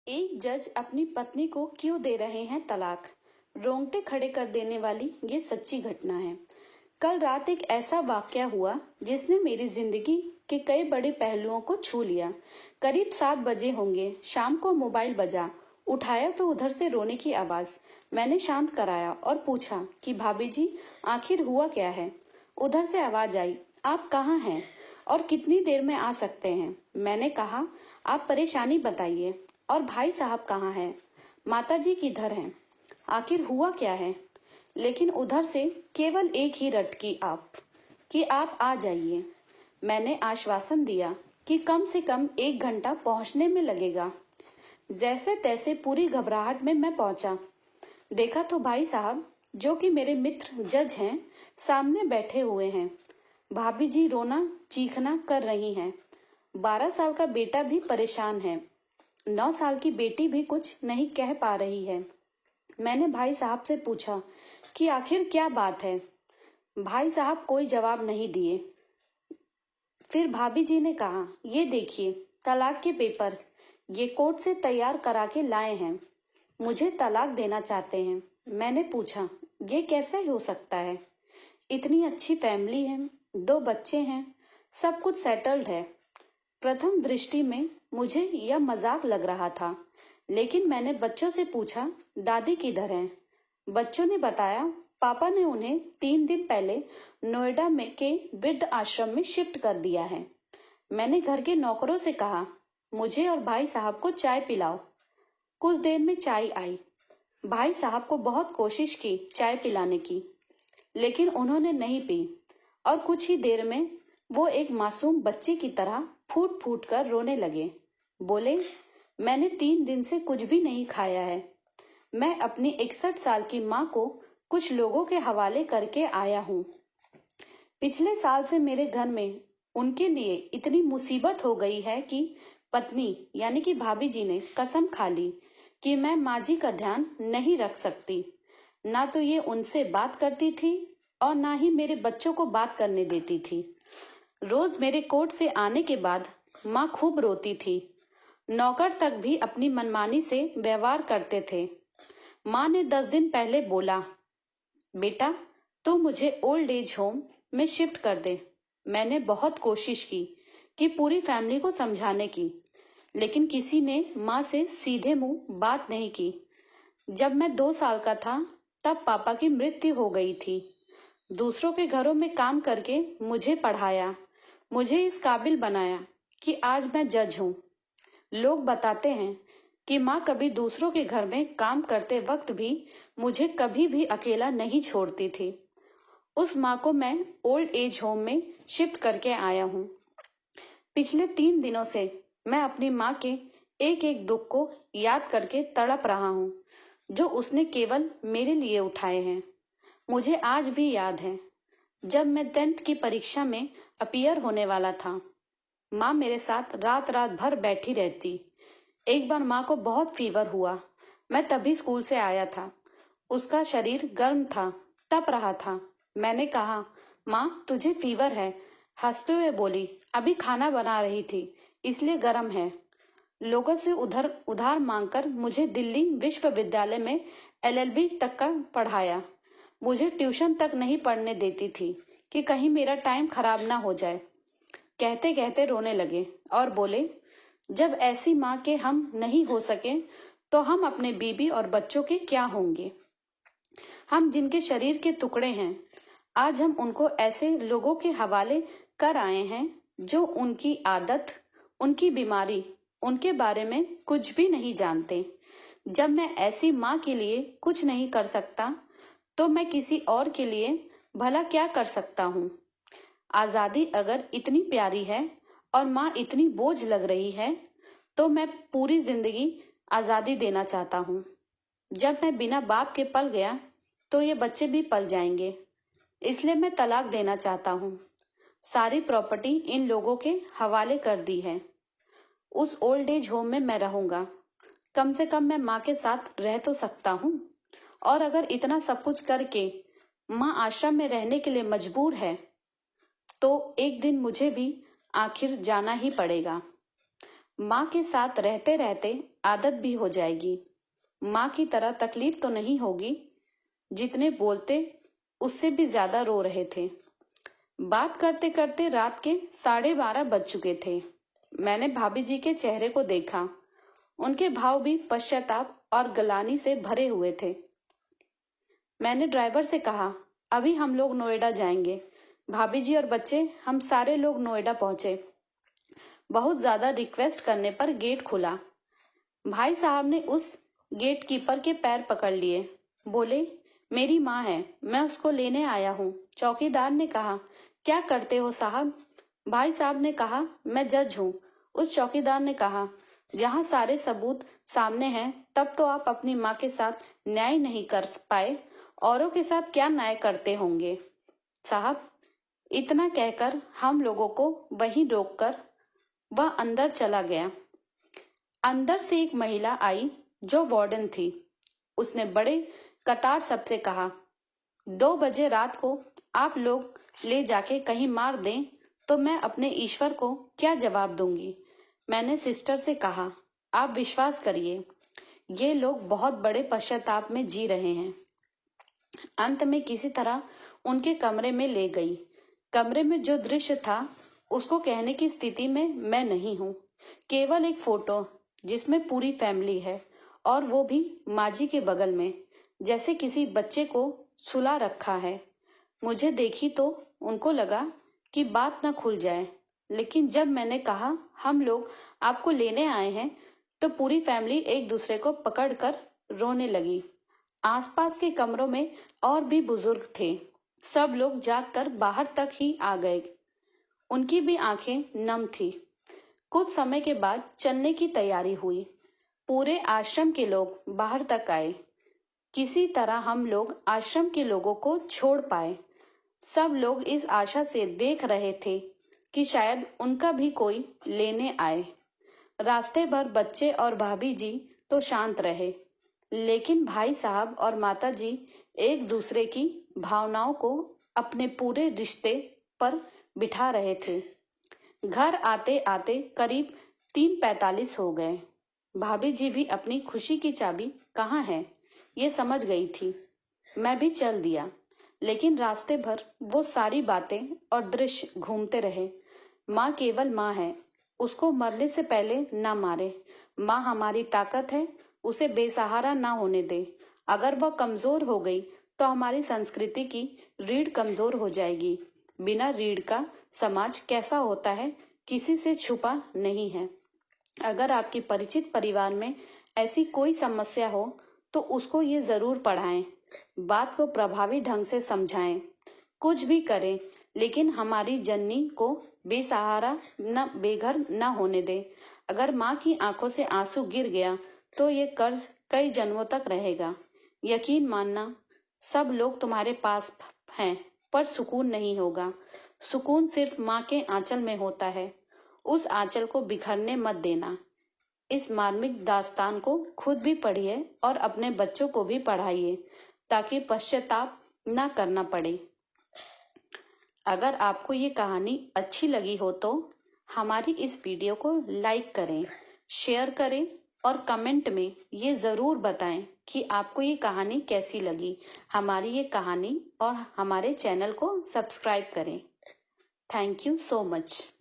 एक जज अपनी पत्नी को क्यों दे रहे हैं तलाक। रोंगटे खड़े कर देने वाली ये सच्ची घटना है। कल रात एक ऐसा वाकया हुआ जिसने मेरी जिंदगी के कई बड़े पहलुओं को छू लिया। करीब 7 बजे होंगे। शाम को मोबाइल बजा। उठाया तो उधर से रोने की आवाज। मैंने शांत कराया और पूछा कि भाभी जी, आखिर हुआ क्या है। उधर से आवाज आई, आप कहाँ हैं और कितनी देर में आ सकते हैं। मैंने कहा, आप परेशानी बताइए। और भाई साहब कहाँ हैं। माताजी किधर हैं। आखिर हुआ क्या है। लेकिन उधर से केवल एक ही रटकी, आप कि आप आ जाइए। मैंने आश्वासन दिया कि कम से कम 1 घंटा पहुंचने में लगेगा। जैसे तैसे पूरी घबराहट में मैं पहुंचा। देखा तो भाई साहब, जो कि मेरे मित्र जज हैं, सामने बैठे हुए हैं। भाभी जी रोना चीखना कर रही हैं। 12 साल का बेटा भी परेशान है। 9 साल की बेटी भी कुछ नहीं कह पा रही है। मैंने भाई साहब से पूछा कि आखिर क्या बात है। भाई साहब कोई जवाब नहीं दिए। फिर भाभी जी ने कहा, ये देखिए तलाक के पेपर, ये कोर्ट से तैयार करा के लाए हैं। मुझे तलाक देना चाहते हैं। मैंने पूछा, ये कैसे हो सकता है। इतनी अच्छी फैमिली है, 2 बच्चे हैं, सब कुछ सेटल्ड है। प्रथम दृष्टि में मुझे यह मजाक लग रहा था, लेकिन मैंने बच्चों से पूछा, दादी किधर हैं। बच्चों ने बताया, पापा ने उन्हें 3 दिन पहले नोएडा में के वृद्ध आश्रम में शिफ्ट कर दिया है। मैंने घर के नौकरों से कहा, मुझे और भाई साहब को चाय पिलाओ। कुछ देर में चाय आई। भाई साहब को बहुत कोशिश की चाय पिलाने की, लेकिन उन्होंने नहीं पी और कुछ ही देर में वो एक मासूम बच्चे की तरह फूट फूट कर रोने लगे। बोले, मैंने 3 दिन से कुछ भी नहीं खाया है। मैं अपनी 61 साल की माँ को कुछ लोगों के हवाले करके आया हूँ। पिछले साल से मेरे घर में उनके लिए इतनी मुसीबत हो गई है कि पत्नी यानी कि भाभी जी ने कसम खा ली कि मैं माँ जी का ध्यान नहीं रख सकती। ना तो ये उनसे बात करती थी और ना ही मेरे बच्चों को बात करने देती थी। रोज मेरे कोर्ट से आने के बाद माँ खूब रोती थी। नौकर तक भी अपनी मनमानी से व्यवहार करते थे। माँ ने 10 दिन पहले बोला, बेटा तू मुझे ओल्ड एज होम में शिफ्ट कर दे। मैंने बहुत कोशिश की कि पूरी फैमिली को समझाने की, लेकिन किसी ने माँ से सीधे मुंह बात नहीं की। जब मैं 2 साल का था तब पापा की मृत्यु हो गई थी। दूसरों के घरों में काम करके मुझे पढ़ाया, मुझे इस काबिल बनाया कि आज मैं जज हूँ। लोग बताते हैं कि माँ कभी दूसरों के घर में काम करते वक्त भी मुझे कभी भी अकेला नहीं छोड़ती थी। उस माँ को मैं ओल्ड एज होम में शिफ्ट करके आया हूँ। पिछले 3 दिनों से मैं अपनी माँ के एक एक दुख को याद करके तड़प रहा हूँ, जो उसने केवल मेरे लिए उठाए हैं। मुझे आज भी याद है, जब मैं 10th की परीक्षा में अपीयर होने वाला था, माँ मेरे साथ रात रात भर बैठी रहती। एक बार माँ को बहुत फीवर हुआ। मैं तभी स्कूल से आया था। उसका शरीर गर्म था, तप रहा था। मैंने कहा, माँ तुझे फीवर है। हंसते हुए बोली, अभी खाना बना रही थी इसलिए गर्म है। लोगों से उधार मांगकर मुझे दिल्ली विश्वविद्यालय में LLB तक का पढ़ाया। मुझे ट्यूशन तक नहीं पढ़ने देती थी कि कहीं मेरा टाइम खराब ना हो जाए। कहते कहते रोने लगे और बोले, जब ऐसी माँ के हम नहीं हो सके तो हम अपने बीबी और बच्चों के क्या होंगे। हम जिनके शरीर के टुकड़े हैं, आज हम उनको ऐसे लोगों के हवाले कर आए हैं जो उनकी आदत, उनकी बीमारी, उनके बारे में कुछ भी नहीं जानते। जब मैं ऐसी माँ के लिए कुछ नहीं कर सकता तो मैं किसी और के लिए भला क्या कर सकता हूँ। आजादी अगर इतनी प्यारी है और माँ इतनी बोझ लग रही है तो मैं पूरी जिंदगी आजादी देना चाहता हूँ। जब मैं बिना बाप के पल गया तो ये बच्चे भी पल जाएंगे। इसलिए मैं तलाक देना चाहता हूँ। सारी प्रॉपर्टी इन लोगों के हवाले कर दी है। उस ओल्ड एज होम में मैं रहूंगा। कम से कम मैं माँ के साथ रह तो सकता हूँ। और अगर इतना सब कुछ करके माँ आश्रम में रहने के लिए मजबूर है तो एक दिन मुझे भी आखिर जाना ही पड़ेगा। माँ के साथ रहते रहते आदत भी हो जाएगी। माँ की तरह तकलीफ तो नहीं होगी। जितने बोलते उससे भी ज्यादा रो रहे थे। बात करते करते रात के 12:30 बज चुके थे। मैंने भाभी जी के चेहरे को देखा। उनके भाव भी पश्चाताप और ग्लानि से भरे हुए थे। मैंने ड्राइवर से कहा, अभी हम लोग नोएडा जाएंगे। भाभी जी और बच्चे, हम सारे लोग नोएडा पहुंचे। बहुत ज्यादा रिक्वेस्ट करने पर गेट खुला। भाई साहब ने उस गेट कीपर के पैर पकड़ लिए। बोले, मेरी माँ है, मैं उसको लेने आया हूँ। चौकीदार ने कहा, क्या करते हो साहब? भाई साहब ने कहा, मैं जज हूँ। उस चौकीदार ने कहा, जहाँ सारे सबूत सामने हैं, तब तो आप अपनी माँ के साथ न्याय नहीं कर पाए, औरों के साथ क्या न्याय करते होंगे साहब। इतना कहकर हम लोगों को वहीं रोककर वह अंदर चला गया। अंदर से एक महिला आई जो वार्डन थी। उसने बड़े कटार शब्द से कहा, 2 बजे रात को आप लोग ले जाके कहीं मार दें तो मैं अपने ईश्वर को क्या जवाब दूंगी। मैंने सिस्टर से कहा, आप विश्वास करिए, ये लोग बहुत बड़े पश्चाताप में जी रहे हैं। अंत में किसी तरह उनके कमरे में ले गई। कमरे में जो दृश्य था उसको कहने की स्थिति में मैं नहीं हूँ। केवल एक फोटो जिसमें पूरी फैमिली है, और वो भी माँ जी के बगल में, जैसे किसी बच्चे को सुला रखा है। मुझे देखी तो उनको लगा कि बात न खुल जाए, लेकिन जब मैंने कहा हम लोग आपको लेने आए हैं, तो पूरी फैमिली एक दूसरे को पकड़कर रोने लगी। आसपास के कमरों में और भी बुजुर्ग थे। सब लोग जागकर बाहर तक ही आ गए। उनकी भी आंखें नम थी। कुछ समय के बाद चलने की तैयारी हुई। पूरे आश्रम के लोग बाहर तक आए। किसी तरह हम लोग आश्रम के लोगों को छोड़ पाए। सब लोग इस आशा से देख रहे थे कि शायद उनका भी कोई लेने आए। रास्ते भर बच्चे और भाभी जी तो शांत रहे, लेकिन भाई साहब और माता जी एक दूसरे की भावनाओं को अपने पूरे रिश्ते पर बिठा रहे थे। घर आते आते करीब 3:45 हो गए। भाभी जी भी अपनी खुशी की चाबी कहाँ है ये समझ गई थी। मैं भी चल दिया, लेकिन रास्ते भर वो सारी बातें और दृश्य घूमते रहे। माँ केवल माँ है, उसको मरने से पहले ना मारे। माँ हमारी ताकत है, उसे बेसहारा ना होने दे। अगर वह कमजोर हो गई तो हमारी संस्कृति की रीढ़ कमजोर हो जाएगी। बिना रीढ़ का समाज कैसा होता है किसी से छुपा नहीं है। अगर आपके परिचित परिवार में ऐसी कोई समस्या हो तो उसको ये जरूर पढ़ाएं, बात को प्रभावी ढंग से समझाएं। कुछ भी करें, लेकिन हमारी जननी को बेसहारा न बेघर न होने दे। अगर माँ की आंखों से आंसू गिर गया तो ये कर्ज कई जन्मों तक रहेगा। यकीन मानना, सब लोग तुम्हारे पास हैं, पर सुकून नहीं होगा। सुकून सिर्फ माँ के आंचल में होता है। उस आंचल को बिखरने मत देना। इस मार्मिक दास्तान को खुद भी पढ़िए और अपने बच्चों को भी पढ़ाइए, ताकि पश्चाताप न करना पड़े। अगर आपको ये कहानी अच्छी लगी हो तो हमारी इस वीडियो को लाइक करें, शेयर करें और कमेंट में ये जरूर बताएं कि आपको ये कहानी कैसी लगी। हमारी ये कहानी और हमारे चैनल को सब्सक्राइब करें। Thank you so much.